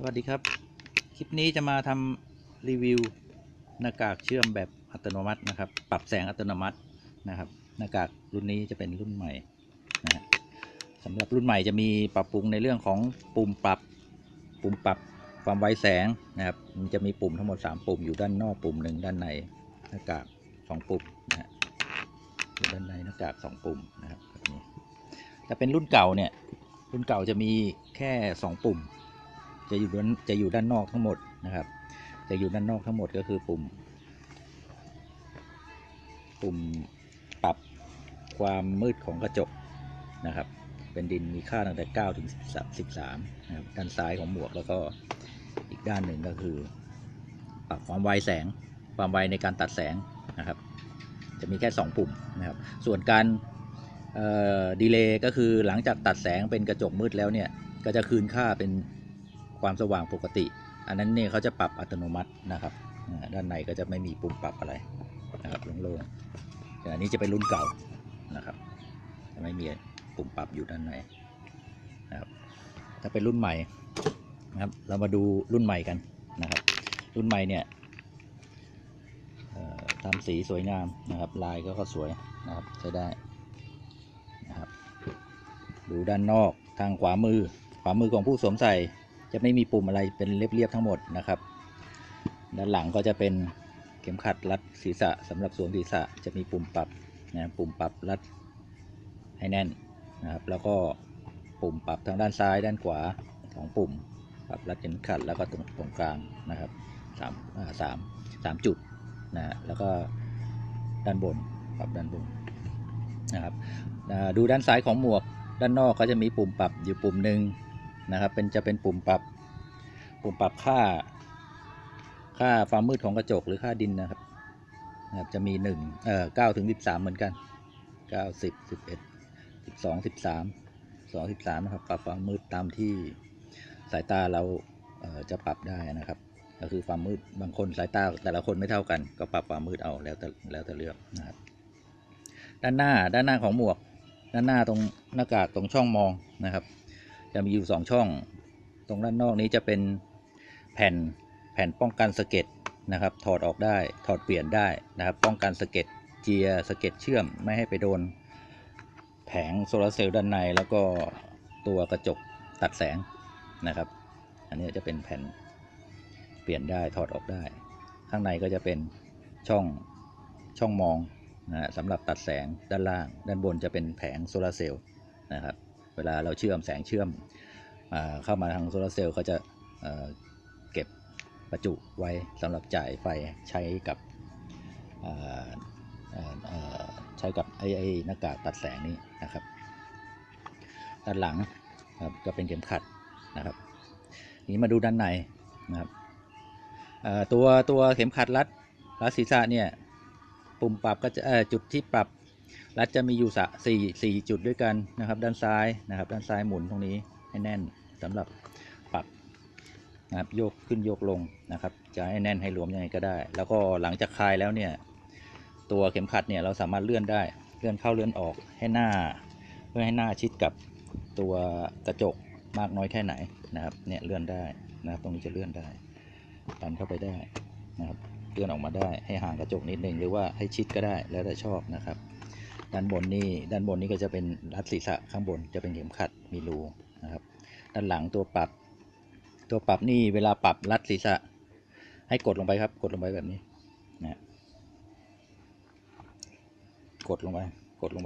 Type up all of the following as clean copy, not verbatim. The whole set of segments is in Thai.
วัสดีครับคลิปนี้จะมาทำรีวิวหน้ากากเชื่อมแบบอัตโนมัตินะครับปรับแสงอัตโนมัตินะครับหน้ากากรุ่นนี้จะเป็นรุ่นใหม่นะฮะสำหรับรุ่นใหม่จะมีปรับปรุงในเรื่องของปุ่มปรับความไวแสงนะครับมันจะมีปุ่มทั้งหมด3ปุ่มอยู่ด้านนอกปุ่มหนึ่งด้านในหน้ากาก2ปุ่มนะฮะอยู่ด้านในหน้ากาก2ปุ่มนะครับแบบนี้ถ้าเป็นรุ่นเก่าเนี่ยรุ่นเก่าจะมีแค่2ปุ่มจะอยู่ด้านนอกทั้งหมดนะครับจะอยู่ด้านนอกทั้งหมดก็คือปุ่มปรับความมืดของกระจกนะครับเป็นดินมีค่าตั้งแต่9ถึง13นะครับด้านซ้ายของหมวกแล้วก็อีกด้านหนึ่งก็คือปรับความไวแสงความไวในการตัดแสงนะครับจะมีแค่2ปุ่มนะครับส่วนการดีเลย์ก็คือหลังจากตัดแสงเป็นกระจกมืดแล้วเนี่ยก็จะคืนค่าเป็นความสว่างปกติอันนั้นเนี่ยเขาจะปรับอัตโนมัตินะครับด้านในก็จะไม่มีปุ่มปรับอะไรนะครับโล่งๆแต่อันนี้จะเป็นรุ่นเก่านะครับจะไม่มีปุ่มปรับอยู่ด้านในนะครับถ้าเป็นรุ่นใหม่นะครับเรามาดูรุ่นใหม่กันนะครับรุ่นใหม่เนี่ยทำสีสวยงามนะครับลายก็สวยนะครับใช้ได้นะครับดูด้านนอกทางขวามือของผู้สวมใส่จะไม่มีปุ่มอะไรเป็นเรียบๆทั้งหมดนะครับด้านหลังก็จะเป็นเข็มขัดรัดศีรษะสำหรับสวมศีรษะจะมีปุ่มปรับนะปุ่มปรับรัดให้แน่นนะครับแล้วก็ปุ่มปรับทางด้านซ้ายด้านขวาของปุ่มปรับรัดเข็มขัดแล้วก็ตรงกลางนะครับสามจุดนะแล้วก็ด้านบนปรับด้านบนนะครับดูด้านซ้ายของหมวกด้านนอกก็จะมีปุ่มปรับอยู่ปุ่มหนึ่งนะครับจะเป็นปุ่มปรับค่าความมืดของกระจกหรือค่าดินนะครับจะมี9ถึง13เหมือนกัน9 10 11 12 13นะครับปรับความมืดตามที่สายตาเราจะปรับได้นะครับก็คือความมืดบางคนสายตาแต่ละคนไม่เท่ากันก็ปรับความมืดเอาแล้วแต่เลือกนะครับด้านหน้าของหมวกด้านหน้าตรงหน้ากากตรงช่องมองนะครับจะมีอยู่2ช่องตรงด้านนอกนี้จะเป็นแผ่นป้องกันสะเก็ดนะครับถอดออกได้ถอดเปลี่ยนได้นะครับป้องกันสะเก็ดเจียสะเก็ดเชื่อมไม่ให้ไปโดนแผงโซลาร์เซลล์ด้านในแล้วก็ตัวกระจกตัดแสงนะครับอันนี้จะเป็นแผ่นเปลี่ยนได้ถอดออกได้ข้างในก็จะเป็นช่องมองนะสำหรับตัดแสงด้านล่างด้านบนจะเป็นแผงโซลาร์เซลล์นะครับเวลาเราเชื่อมแสงเชื่อมเข้ามาทางโซลาร์เซลล์เขาจะเก็บประจุไว้สำหรับจ่ายไฟใช้กับไอ้หน้ากากตัดแสงนี้นะครับด้านหลังครับก็เป็นเข็มขัดนะครับนี้มาดูด้านในนะครับตัวเข็มขัดรัดศีรษะเนี่ยปุ่มปรับก็จะจุดที่ปรับรัดจะมีอยู่4จุดด้วยกันนะครับด้านซ้ายนะครับด้านซ้ายหมุนตรงนี้ให้แน่นสำหรับปรับนะครับโยกขึ้นโยกลงนะครับจะให้แน่นให้หลวมยังไงก็ได้แล้วก็หลังจากคลายแล้วเนี่ยตัวเข็มขัดเนี่ยเราสามารถเลื่อนได้เลื่อนเข้าเลื่อนออกให้หน้าเพื่อให้หน้าชิดกับตัวกระจกมากน้อยแค่ไหนนะครับเนี่ยเลื่อนได้นะครับตรงนี้จะเลื่อนได้ดันเข้าไปได้นะครับเลื่อนออกมาได้ให้ห่างกระจกนิดนึงหรือว่าให้ชิดก็ได้แล้วแต่ชอบนะครับด้านบนนี่ก็จะเป็นรัดศีรษะข้างบนจะเป็นเข็มขัดมีรูนะครับด้านหลังตัวปรับนี่เวลาปรับรัดศีรษะให้กดลงไปครับกดลงไปแบบนี้นะกดลงไป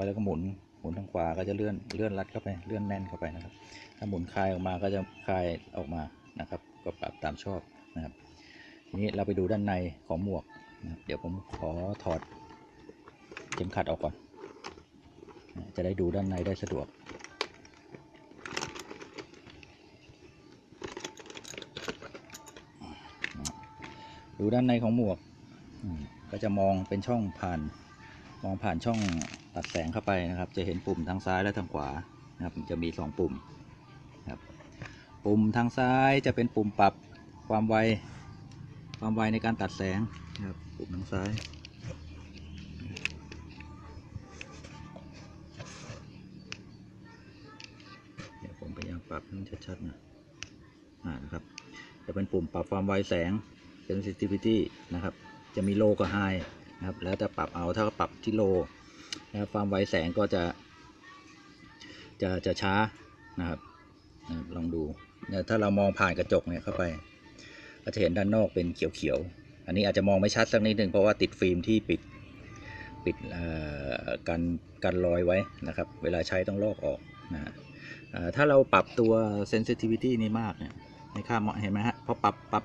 แล้วก็หมุนทางขวาก็จะเลื่อนรัดเข้าไปเลื่อนแน่นเข้าไปนะครับถ้าหมุนคลายออกมาก็จะคลายออกมานะครับก็ปรับตามชอบนะครับทีนี้เราไปดูด้านในของหมวกนะเดี๋ยวผมขอถอดเข็มขัดออกก่อนจะได้ดูด้านในได้สะดวกดูด้านในของหมวกก็จะมองเป็นช่องผ่านช่องตัดแสงเข้าไปนะครับจะเห็นปุ่มทางซ้ายและทางขวานะครับจะมี2ปุ่มครับปุ่มทางซ้ายจะเป็นปุ่มปรับความไวในการตัดแสงนะครับปุ่มทางซ้ายเดี๋ยวผมพยายามปรับให้มันชัดๆนะครับ จะเป็นปุ่มปรับความไวแสง sensitivity นะครับจะมี low กับ high นะครับแล้วจะปรับเอาถ้าปรับที่ low นะครับความไวแสงก็จะช้านะครับลองดูเนี่ยถ้าเรามองผ่านกระจกเนี่ยเข้าไปก็จะเห็นด้านนอกเป็นเขียวๆอันนี้อาจจะมองไม่ชัดสักนิดนึงเพราะว่าติดฟิล์มที่ปิดกันรอยไว้นะครับเวลาใช้ต้องลอกออกนะฮะถ้าเราปรับตัว sensitivity นี่มากเนี่ยในค่าเห็นไหมฮะพอปรับ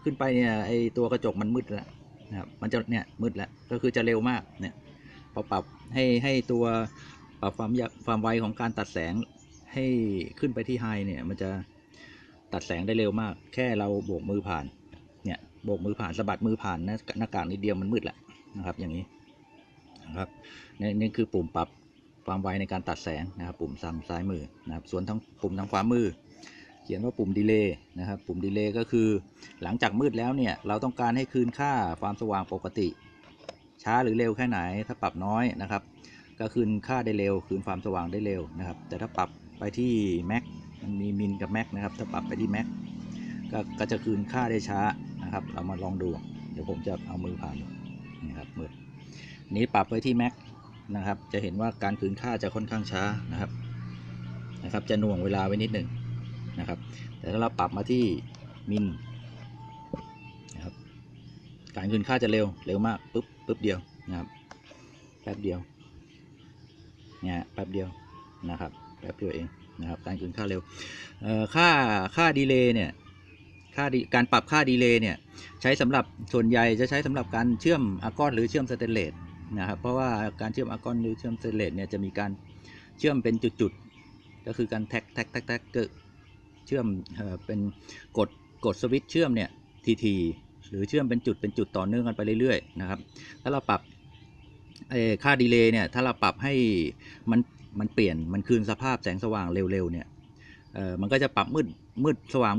ขึ้นไปเนี่ยไอตัวกระจกมันมืดแล้วนะครับมันจะเนี่ยมืดแล้วก็คือจะเร็วมากเนี่ยพอปรับให้ตัวปรับความไวของการตัดแสงให้ขึ้นไปที่ไฮเนี่ยมันจะตัดแสงได้เร็วมากแค่เราโบกมือผ่านเนี่ยโบกมือผ่านสะบัดมือผ่านนะหน้ากากนิดเดียวมันมืดแล้วนะครับอย่างนี้นะครับนี่คือปุ่มปรับความไวในการตัดแสงนะครับปุ่มซ้ายมือนะครับส่วนทั้งปุ่มทางขวามือเขียนว่าปุ่มดีเลย์นะครับปุ่มดีเลย์ก็คือหลังจากมืดแล้วเนี่ยเราต้องการให้คืนค่าความสว่างปกติช้าหรือเร็วแค่ไหนถ้าปรับน้อยนะครับก็คืนค่าได้เร็วคืนความสว่างได้เร็วนะครับแต่ถ้าปรับไปที่แม็กมันมีมินกับแม็กนะครับถ้าปรับไปที่แม็กก็จะคืนค่าได้ช้านะครับเรามาลองดูเดี๋ยวผมจะเอามือผ่านนะครับมืดนี้ปรับไปที่แม็กนะครับจะเห็นว่าการคืนค่าจะค่อนข้างช้านะครับจะหน่วงเวลาไว้นิดหนึ่งนะครับแต่ถ้าเราปรับมาที่มินนะครับการคืนค่าจะเร็วมากปุ๊บเดียวนะครับแป๊บเดียวเนี่ยแป๊บเดียวนะครับแป๊บเดียวเองนะครับการคืนค่าเร็วค่าดีเลย์เนี่ยการปรับค่าดีเลย์เนี่ยใช้สำหรับส่วนใหญ่จะใช้สำหรับการเชื่อมอาร์กอนหรือเชื่อมสเตนเลสนะครับเพราะว่าการเชื่อมอาร์กอนหรือเชื่อมสเตนเลสเนี่ยจะมีการเชื่อมเป็นจุดๆก็คือการแท็กเชื่อมเป็นกดสวิตช์เชื่อมเนี่ยทีหรือเชื่อมเป็นจุดต่อเนื่องกันไปเรื่อยๆนะครับถ้าเราปรับค่าดีเลย์เนี่ยถ้าเราปรับให้มันเปลี่ยนมันคืนสภาพแสงสว่างเร็วๆเนี่ยมันก็จะปรับมืดสว่าง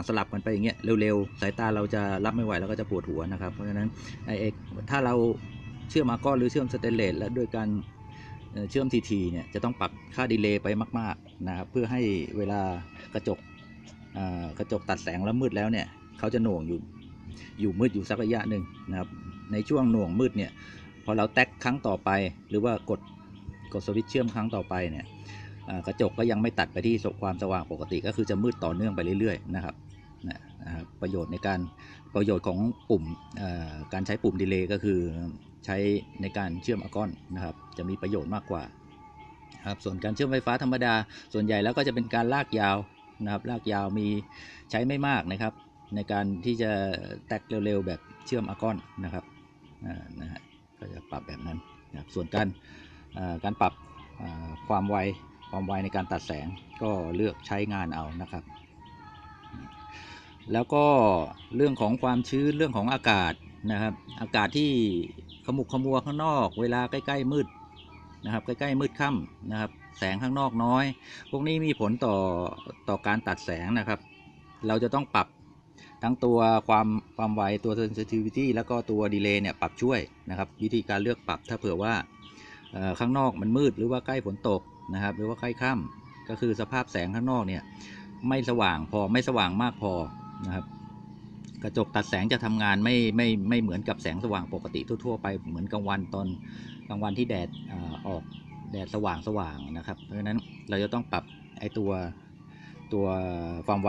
สลับกันไปอย่างเงี้ยเร็วๆสายตาเราจะรับไม่ไหวแล้วก็จะปวดหัวนะครับเพราะฉะนั้นถ้าเราเชื่อมอาร์กอนหรือเชื่อมสเตนเลสและด้วยการเชื่อมทีเนี่ยจะต้องปรับค่าดีเลย์ไปมากๆนะครับเพื่อให้เวลากระจกตัดแสงแล้วมืดแล้วเนี่ยเขาจะหน่วงอยู่มืดอยู่สักระยะหนึ่งนะครับในช่วงหน่วงมืดเนี่ยพอเราแท็กครั้งต่อไปหรือว่ากดสวิตช์เชื่อมครั้งต่อไปเนี่ยกระจกก็ยังไม่ตัดไปที่ความสว่างปกติก็คือจะมืดต่อเนื่องไปเรื่อยๆนะครับประโยชน์ของปุ่มการใช้ปุ่มดีเลย์ก็คือใช้ในการเชื่อมอาร์กอนนะครับจะมีประโยชน์มากกว่าครับส่วนการเชื่อมไฟฟ้าธรรมดาส่วนใหญ่แล้วก็จะเป็นการลากยาวนะครับลากยาวมีใช้ไม่มากนะครับในการที่จะแท็กเร็วๆแบบเชื่อมอาร์กอนนะครับก็จะปรับแบบนั้นนะครับส่วนการปรับความไวในการตัดแสงก็เลือกใช้งานเอานะครับแล้วก็เรื่องของความชื้นเรื่องของอากาศนะครับอากาศที่ขมุกขมัวข้างนอกเวลาใกล้ๆมืดนะครับใกล้ๆมืดค่ำนะครับแสงข้างนอกน้อยพวกนี้มีผลต่อการตัดแสงนะครับเราจะต้องปรับทั้งตัวความไวตัว sensitivity แล้วก็ตัว delay เนี่ยปรับช่วยนะครับวิธีการเลือกปรับถ้าเผื่อว่าข้างนอกมันมืดหรือว่าใกล้ฝนตกนะครับหรือว่าใกล้ค่ำก็คือสภาพแสงข้างนอกเนี่ยไม่สว่างพอไม่สว่างมากพอนะครับกระจกตัดแสงจะทำงานไม่เหมือนกับแสงสว่างปกติทั่วๆไปเหมือนกลางวันตอนกลางวันที่แดดออกแดดสว่างนะครับเพราะฉะนั้นเราจะต้องปรับไอ้ตัวความ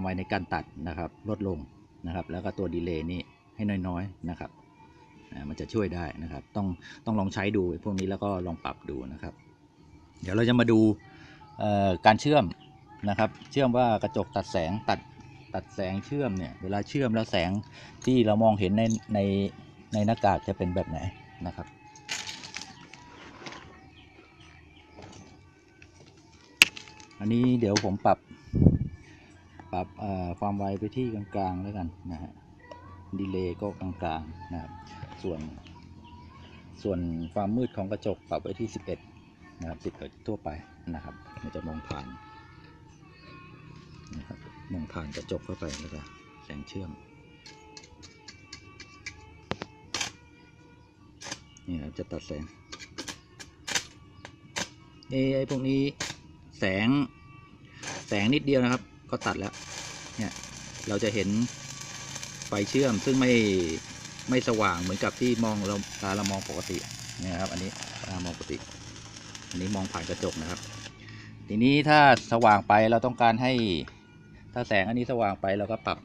ไวในการตัดนะครับลดลงนะครับแล้วก็ตัวดีเลย์นี่ให้น้อยๆนะครับมันจะช่วยได้นะครับต้องลองใช้ดูพวกนี้แล้วก็ลองปรับดูนะครับเดี๋ยวเราจะมาดูการเชื่อมนะครับเชื่อมว่ากระจกตัดแสงตัดแสงเชื่อมเนี่ยเวลาเชื่อมแล้วแสงที่เรามองเห็นในหน้ากากจะเป็นแบบไหนนะครับอันนี้เดี๋ยวผมปรับความไวไปที่กลางๆแล้วกันนะฮะดีเลย์ก็กลางๆนะครับส่วนความมืดของกระจกปรับไว้ที่11นะครับ11ทั่วไปนะครับมันจะมองผ่านนะครับมองผ่านกระจกเข้าไปแล้วก็แสงเชื่อมนี่ครับจะตัดแสงไอ้พวกนี้แสงนิดเดียวนะครับก็ตัดแล้วเนี่ย เราจะเห็นไฟเชื่อมซึ่งไม่สว่างเหมือนกับที่มองเรามองปกตินะครับอันนี้ตามองปกติอันนี้มองผ่านกระจกนะครับทีนี้ถ้าสว่างไปเราต้องการให้ถ้าแสงอันนี้สว่างไปเราก็ปรับ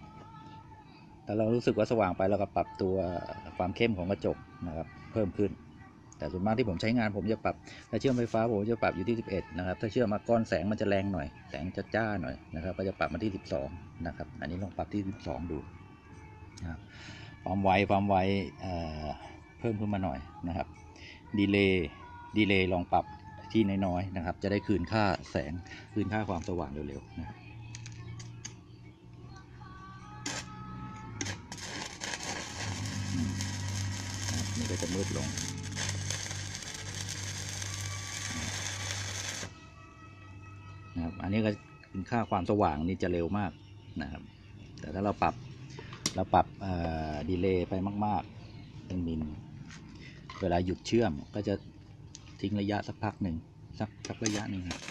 แต่เรารู้สึกว่าสว่างไปเราก็ปรับตัวความเข้มของกระจกนะครับเพิ่มขึ้นแต่ส่วนมากที่ผมใช้งานผมจะปรับถ้าเชื่อมไฟฟ้าผมจะปรับอยู่ที่11นะครับถ้าเชื่อมมาก้อนแสงมันจะแรงหน่อยแสงจะจ้าหน่อยนะครับก็จะปรับมาที่12นะครับอันนี้ลองปรับที่12ดูนะครับความไวเพิ่มขึ้นมาหน่อยนะครับดีเลย์ลองปรับที่น้อยๆนะครับจะได้คืนค่าแสงคืนค่าความสว่างเร็วๆนะครับนี่ก็จะมืดลงนะครับอันนี้ก็คืนค่าความสว่างนี่จะเร็วมากนะครับแต่ถ้าเราปรับดีเลย์ไปมากๆเป็นมิลเวลาหยุดเชื่อมก็จะทิ้งระยะสักพักหนึ่งสักระยะหนึ่งครับ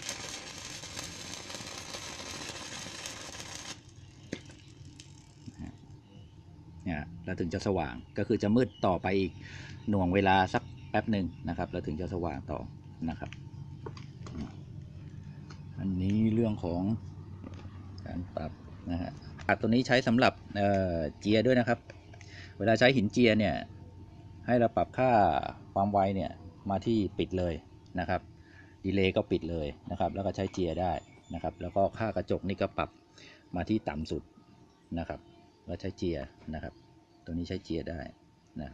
เนี่ยแล้วถึงจะสว่างก็คือจะมืดต่อไปอีกหน่วงเวลาสักแป๊บหนึ่งนะครับแล้วถึงจะสว่างต่อนะครับอันนี้เรื่องของการปรับนะฮะตัวนี้ใช้สำหรับเจียด้วยนะครับเวลาใช้หินเจียเนี่ยให้เราปรับค่าความไวเนี่ยมาที่ปิดเลยนะครับดีเลย์ก็ปิดเลยนะครับแล้วก็ใช้เจียได้นะครับแล้วก็ค่ากระจกนี่ก็ปรับมาที่ต่ำสุดนะครับแล้วใช้เจียนะครับตัวนี้ใช้เจียได้นะ